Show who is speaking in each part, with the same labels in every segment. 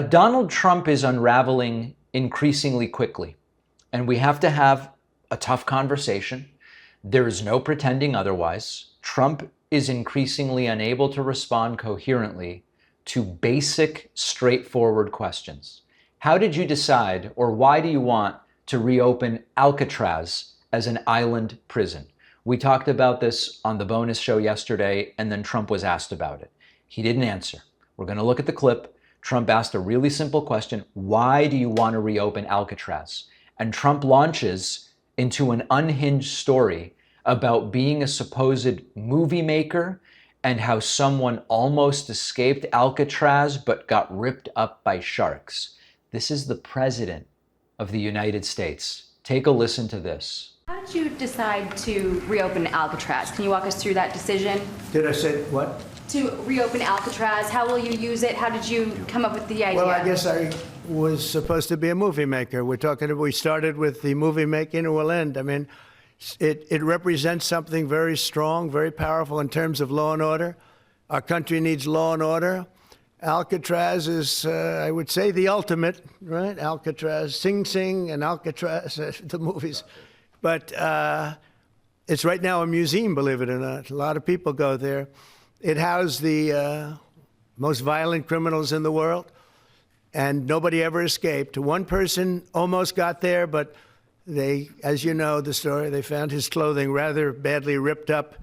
Speaker 1: Donald Trump is unraveling increasingly quickly, and we have to have a tough conversation. There is no pretending otherwise. Trump is increasingly unable to respond coherently to basic, straightforward questions. How did you decide, or why do you want to reopen Alcatraz as an island prison? We talked about this on the bonus show yesterday, and then Trump was asked about it. He didn't answer. We're going to look at the clip. Trump asked a really simple question: why do you want to reopen Alcatraz? And Trump launches into an unhinged story about being a supposed movie maker and how someone almost escaped Alcatraz but got ripped up by sharks. This is the President of the United States. Take a listen to this.
Speaker 2: How did you decide to reopen Alcatraz? Can you walk us through that decision?
Speaker 3: Did I say what?
Speaker 2: To reopen Alcatraz, how will you use it? How did you come up with the idea?
Speaker 3: Well, I guess I was supposed to be a movie maker. We started with the movie making and we'll end. I mean, it represents something very strong, very powerful in terms of law and order. Our country needs law and order. Alcatraz is, I would say, the ultimate, right? Alcatraz, Sing Sing and Alcatraz, the movies. But it's right now a museum, believe it or not. A lot of people go there. It housed the most violent criminals in the world, and nobody ever escaped. One person almost got there, but they, as you know the story, they found his clothing rather badly ripped up,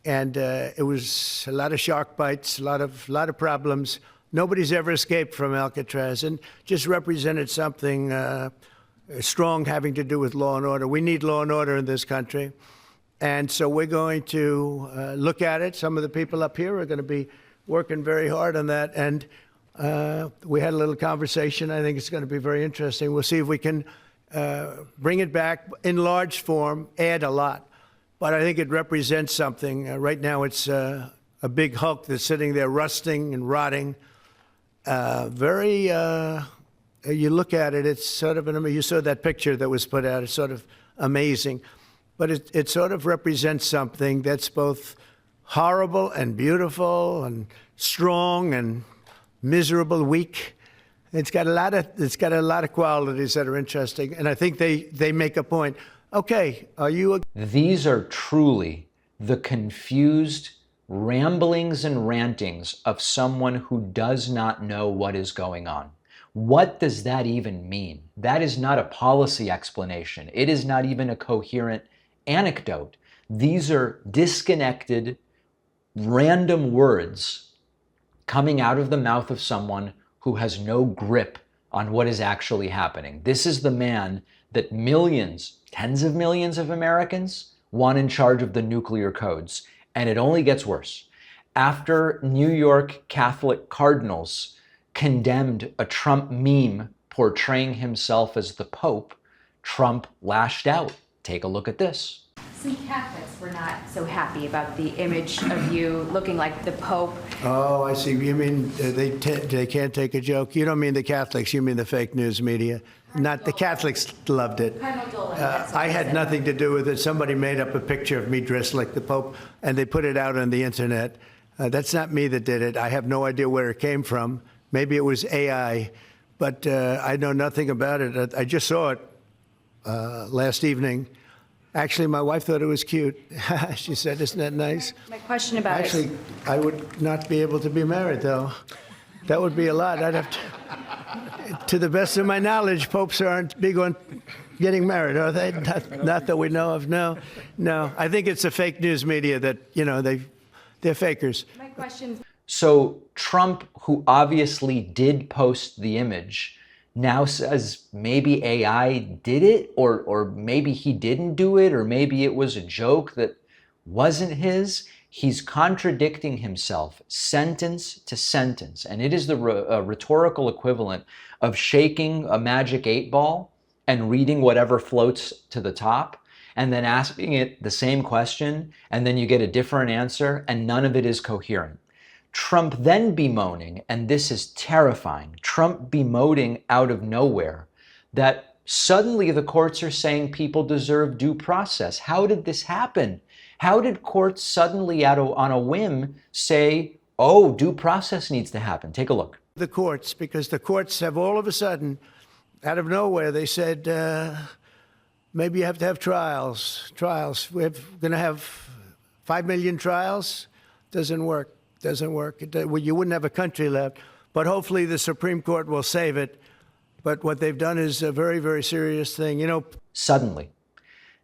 Speaker 3: and it was a lot of shark bites, a lot of problems. Nobody's ever escaped from Alcatraz, and just represented something strong having to do with law and order. We need law and order in this country. And so we're going to look at it. Some of the people up here are going to be working very hard on that. And we had a little conversation. I think it's going to be very interesting. We'll see if we can bring it back in large form, add a lot. But I think it represents something. Right now it's a big hulk that's sitting there rusting and rotting. You look at it, it's sort of, you saw that picture that was put out. It's sort of amazing. But it sort of represents something that's both horrible and beautiful and strong and miserable, weak. It's got a lot of qualities that are interesting, and I think they make a point. Okay, are you?
Speaker 1: These are truly the confused ramblings and rantings of someone who does not know what is going on. What does that even mean? That is not a policy explanation. It is not even a coherent anecdote. These are disconnected, random words coming out of the mouth of someone who has no grip on what is actually happening. This is the man that millions, tens of millions of Americans want in charge of the nuclear codes. And it only gets worse. After New York Catholic cardinals condemned a Trump meme portraying himself as the Pope, Trump lashed out. Take a look at this.
Speaker 2: Some Catholics were not so happy about the image of you looking like the Pope.
Speaker 3: Oh, I see. You mean they can't take a joke? You don't mean the Catholics. You mean the fake news media. Not the Catholics loved it. I had nothing to do with it. Somebody made up a picture of me dressed like the Pope, and they put it out on the internet. That's not me that did it. I have no idea where it came from. Maybe it was AI, but I know nothing about it. I just saw it last evening. Actually, my wife thought it was cute. She said, "Isn't that nice?"
Speaker 2: My question about
Speaker 3: Actually, I would not be able to be married, though. That would be a lot. I'd have to the best of my knowledge, popes aren't big on getting married, are they? Not that we know of. No. I think it's the fake news media that, they're fakers.
Speaker 2: My question.
Speaker 1: So Trump, who obviously did post the image, now says maybe AI did it, or maybe he didn't do it, or maybe it was a joke that wasn't his. He's contradicting himself sentence to sentence. And it is the rhetorical equivalent of shaking a magic 8-ball and reading whatever floats to the top, and then asking it the same question, and then you get a different answer, and none of it is coherent. Trump then bemoaning, and this is terrifying, Trump bemoaning out of nowhere that suddenly the courts are saying people deserve due process. How did this happen? How did courts suddenly on a whim say, oh, due process needs to happen? Take a look.
Speaker 3: The courts, because the courts have all of a sudden, out of nowhere, they said, maybe you have to have trials. We're going to have 5 million trials. Doesn't work. You wouldn't have a country left. But hopefully the Supreme Court will save it. But what they've done is a very, very serious thing.
Speaker 1: Suddenly,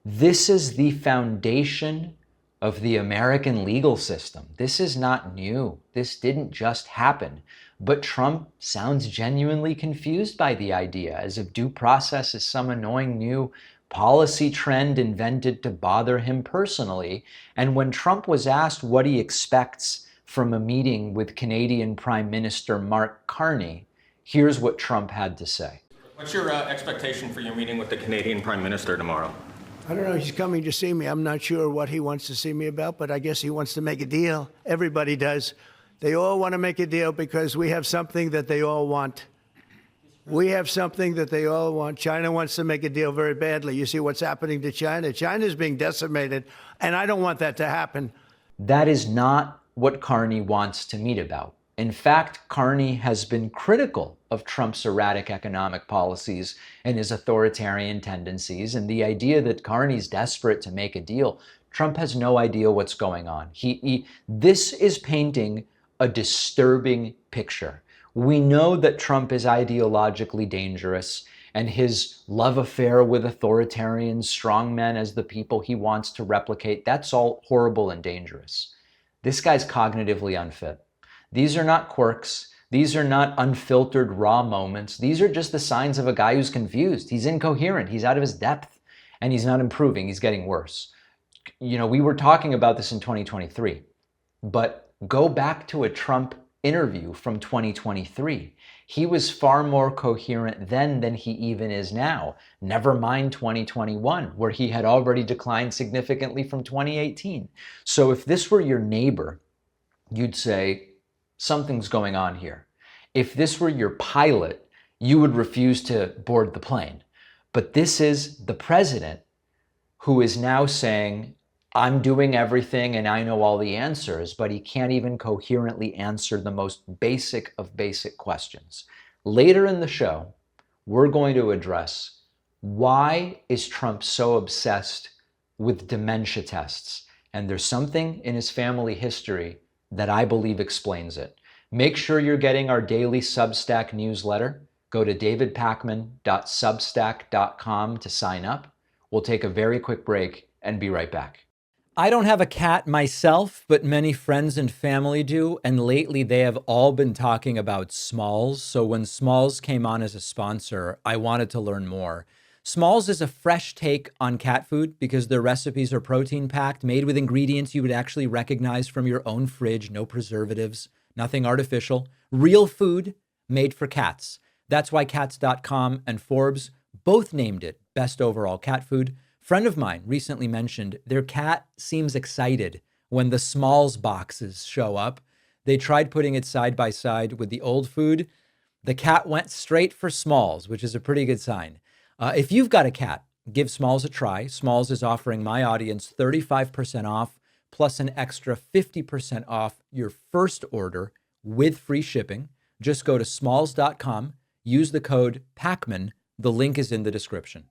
Speaker 1: this is the foundation of the American legal system. This is not new. This didn't just happen. But Trump sounds genuinely confused by the idea, as if due process is some annoying new policy trend invented to bother him personally. And when Trump was asked what he expects from a meeting with Canadian Prime Minister Mark Carney, here's what Trump had to say.
Speaker 4: What's your expectation for your meeting with the Canadian Prime Minister tomorrow?
Speaker 3: I don't know. He's coming to see me. I'm not sure what he wants to see me about, but I guess he wants to make a deal. Everybody does. They all want to make a deal because we have something that they all want. China wants to make a deal very badly. You see what's happening to China. China's being decimated, and I don't want that to happen.
Speaker 1: That is not what Carney wants to meet about. In fact, Carney has been critical of Trump's erratic economic policies and his authoritarian tendencies, and the idea that Carney's desperate to make a deal. Trump has no idea what's going on. This is painting a disturbing picture. We know that Trump is ideologically dangerous, and his love affair with authoritarian strongmen as the people he wants to replicate, that's all horrible and dangerous. This guy's cognitively unfit. These are not quirks. These are not unfiltered raw moments. These are just the signs of a guy who's confused. He's incoherent. He's out of his depth, and he's not improving. He's getting worse. We were talking about this in 2023, but go back to a Trump interview from 2023. He was far more coherent then than he even is now. Never mind 2021, where he had already declined significantly from 2018. So if this were your neighbor, you'd say, something's going on here. If this were your pilot, you would refuse to board the plane. But this is the president who is now saying, I'm doing everything and I know all the answers, but he can't even coherently answer the most basic of basic questions. Later in the show, we're going to address why is Trump so obsessed with dementia tests? And there's something in his family history that I believe explains it. Make sure you're getting our daily Substack newsletter. Go to davidpakman.substack.com to sign up. We'll take a very quick break and be right back. I don't have a cat myself, but many friends and family do. And lately they have all been talking about Smalls. So when Smalls came on as a sponsor, I wanted to learn more. Smalls is a fresh take on cat food because their recipes are protein packed, made with ingredients you would actually recognize from your own fridge. No preservatives, nothing artificial, real food made for cats. That's why Cats.com and Forbes both named it best overall cat food. Friend of mine recently mentioned their cat seems excited when the Smalls boxes show up. They tried putting it side by side with the old food. The cat went straight for Smalls, which is a pretty good sign. If you've got a cat, give Smalls a try. Smalls is offering my audience 35% off plus an extra 50% off your first order with free shipping. Just go to smalls.com, use the code PAKMAN. The link is in the description.